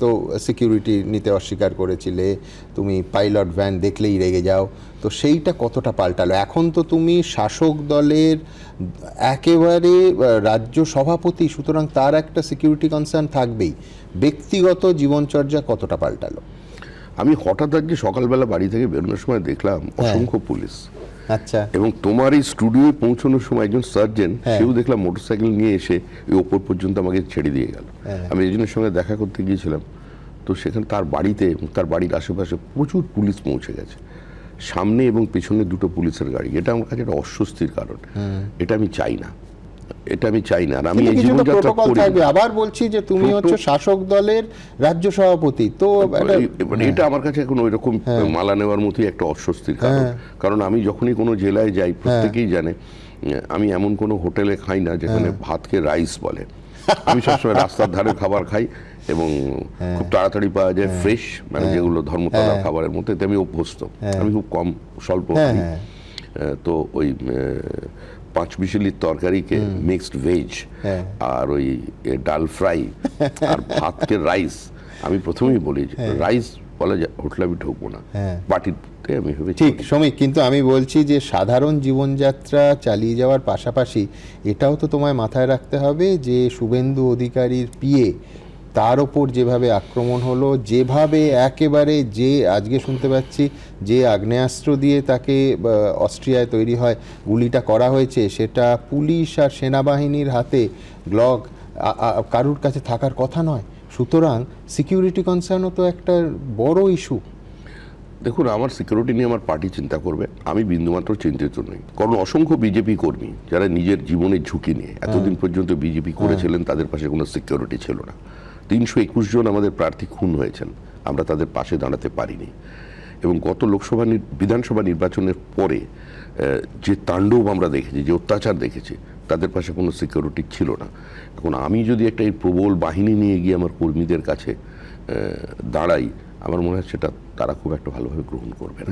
তো সিকিউরিটি নিতে অস্বীকার করেছিলে, তুমি পাইলট ভ্যান দেখলেই রেগে যাও, তো সেইটা কতটা পাল্টালো? এখন তো তুমি শাসক দলের একেবারে রাজ্য সভাপতি, সুতরাং তার একটা সিকিউরিটি কনসার্ন থাকবেই। ব্যক্তিগত জীবনচর্যা কতটা পাল্টালো? আমি হঠাৎ আজকে সকালবেলা বাড়ি থেকে বেরোনোর সময় দেখলাম অসংখ্য পুলিশ। আচ্ছা। এবং তোমার এই স্টুডিওয়ে পৌঁছানোর সময় একজন সার্জন, সেও দেখলাম মোটরসাইকেল নিয়ে এসে ওই ওপর পর্যন্ত আমাকে ছেড়ে দিয়ে গেল। আমি একজনের সঙ্গে দেখা করতে গিয়েছিলাম, তো সেখানে তার বাড়িতে, তার বাড়ির আশেপাশে প্রচুর পুলিশ পৌঁছে গেছে, সামনে এবং পেছনে দুটো পুলিশের গাড়ি। এটা আমার কাছে একটা অস্বস্তির কারণ। এটা আমি চাই না, এটা আমি চাই না। আর আমি এই জীবনযাত্রা করি। আবার বলছি যে তুমি হচ্ছে শাসক দলের রাজ্য সভাপতি, তো এটা আমার কাছে এখন ওই রকম মালা নেওয়ার মতোই একটা অস্বস্তির কারণ। কারণ আমি যখনই কোনো জেলায় যাই, প্রত্যেকেই জানে আমি এমন কোনো হোটেলে খাই না যেখানে ভাতকে রাইস বলে। আমি সবসময় রাস্তার ধারে খাবার খাই এবং খুব তাড়াতাড়ি পাওয়া যায়, ফ্রেশ, মানে যেগুলো ধর্মতলার খাবারের মধ্যে আমি অভ্যস্ত। আমি খুব কম স্বল্প খাই। তো ওই 5 মিশালির তরকারিকে মিক্সড ভেজ আর ওই ডাল ফ্রাই আর ভাতকে রাইস, আমি প্রথমেই বলি রাইস বলা যায় হোটেলে আমি ঢুকবো না, পার্টিতে আমি ভেবে। ঠিক শ্রমিক, কিন্তু আমি বলছি যে সাধারণ জীবনযাত্রা চালিয়ে যাওয়ার পাশাপাশি এটাও তো তোমায় মাথায় রাখতে হবে যে শুভেন্দু অধিকারীর পিএ, তার ওপর যেভাবে আক্রমণ হলো, যেভাবে একেবারে, যে আজকে শুনতে পাচ্ছি যে আগ্নেয়াস্ত্র দিয়ে তাকে অস্ট্রিয়ায় তৈরি হয় গুলিটা করা হয়েছে, সেটা পুলিশ আর সেনাবাহিনীর হাতে, গ্লক কারুর কাছে থাকার কথা নয়। সুতরাং সিকিউরিটি কনসার্নও তো একটা বড় ইস্যু। দেখুন, আমার সিকিউরিটি নিয়ে আমার পার্টি চিন্তা করবে, আমি বিন্দুমাত্র চিন্তিত নই। কারণ অসংখ্য বিজেপি কর্মী যারা নিজের জীবনের ঝুঁকি নিয়ে এতদিন পর্যন্ত বিজেপি করেছিলেন, তাদের পাশে কোনো সিকিউরিটি ছিল না। 321 জন আমাদের প্রার্থী খুন হয়েছেন, আমরা তাদের পাশে দাঁড়াতে পারিনি। এবং গত লোকসভা বিধানসভা নির্বাচনের পরে যে তাণ্ডব আমরা দেখেছি, যে অত্যাচার দেখেছি, তাদের পাশে কোনো সিকিউরিটি ছিল না। এখন আমি যদি একটা এই প্রবল বাহিনী নিয়ে গিয়ে আমার কর্মীদের কাছে দাঁড়াই, আমার মনে হয় সেটা তারা খুব একটা ভালোভাবে গ্রহণ করবে না।